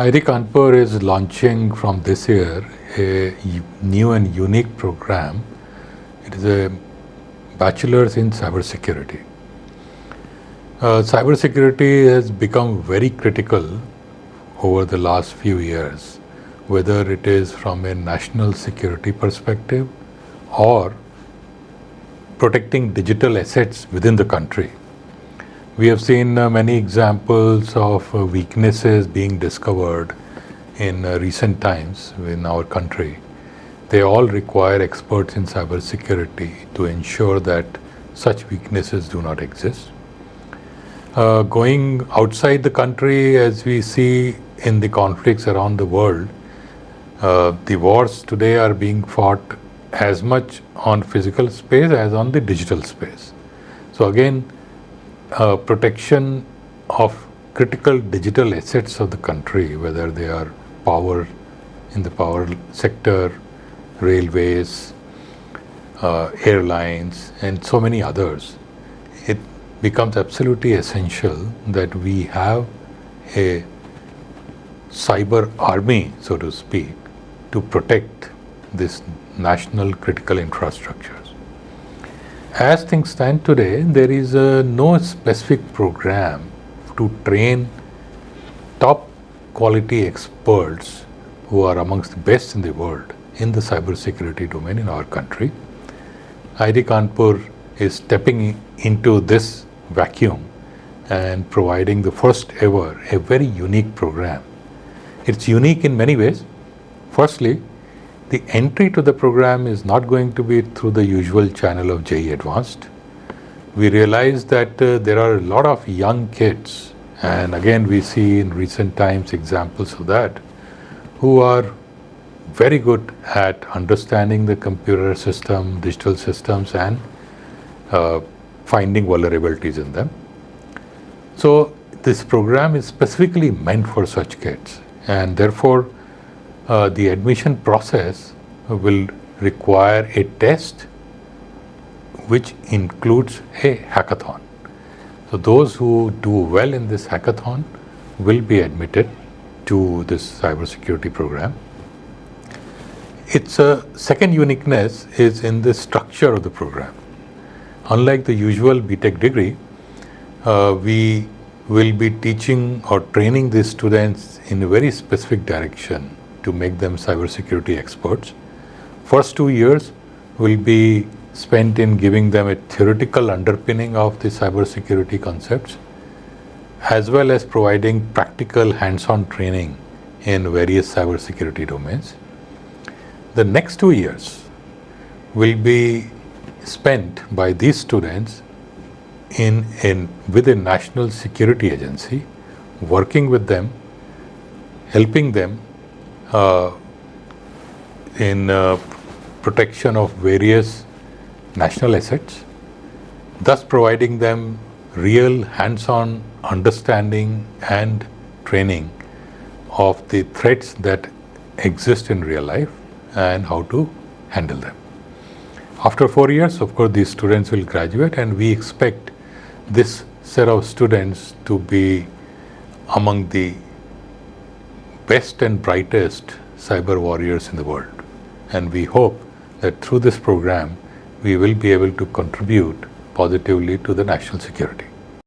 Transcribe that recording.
JEE Kanpur is launching from this year a new and unique program. It is a Bachelor's in Cybersecurity. Cybersecurity has become very critical over the last few years, whether it is from a national security perspective or protecting digital assets within the country. We have seen many examples of weaknesses being discovered in recent times in our country. They all require experts in cybersecurity to ensure that such weaknesses do not exist. Going outside the country, as we see in the conflicts around the world, the wars today are being fought as much on physical space as on the digital space. So again, protection of critical digital assets of the country, whether they are power in the power sector, railways, airlines, and so many others, it becomes absolutely essential that we have a cyber army, so to speak, to protect this national critical infrastructures. As things stand today, there is no specific program to train top quality experts who are amongst the best in the world in the cybersecurity domain in our country. JEE Kanpur is stepping into this vacuum and providing the first ever a very unique program. It's unique in many ways. Firstly, the entry to the program is not going to be through the usual channel of JEE Advanced. We realize that there are a lot of young kids, and again we see in recent times examples of that, who are very good at understanding the computer system, digital systems, and finding vulnerabilities in them. So this program is specifically meant for such kids, and therefore the admission process will require a test which includes a hackathon. So those who do well in this hackathon will be admitted to this cybersecurity program. Its second uniqueness is in the structure of the program. Unlike the usual B.Tech degree, we will be teaching or training these students in a very specific direction to make them cybersecurity experts. First 2 years will be spent in giving them a theoretical underpinning of the cybersecurity concepts, as well as providing practical hands-on training in various cybersecurity domains. The next 2 years will be spent by these students with a national security agency, working with them, helping them in protection of various national assets, thus providing them real hands-on understanding and training of the threats that exist in real life and how to handle them. After 4 years, of course, these students will graduate, and we expect this set of students to be among the best and brightest cyber warriors in the world. And we hope that through this program, we will be able to contribute positively to the national security.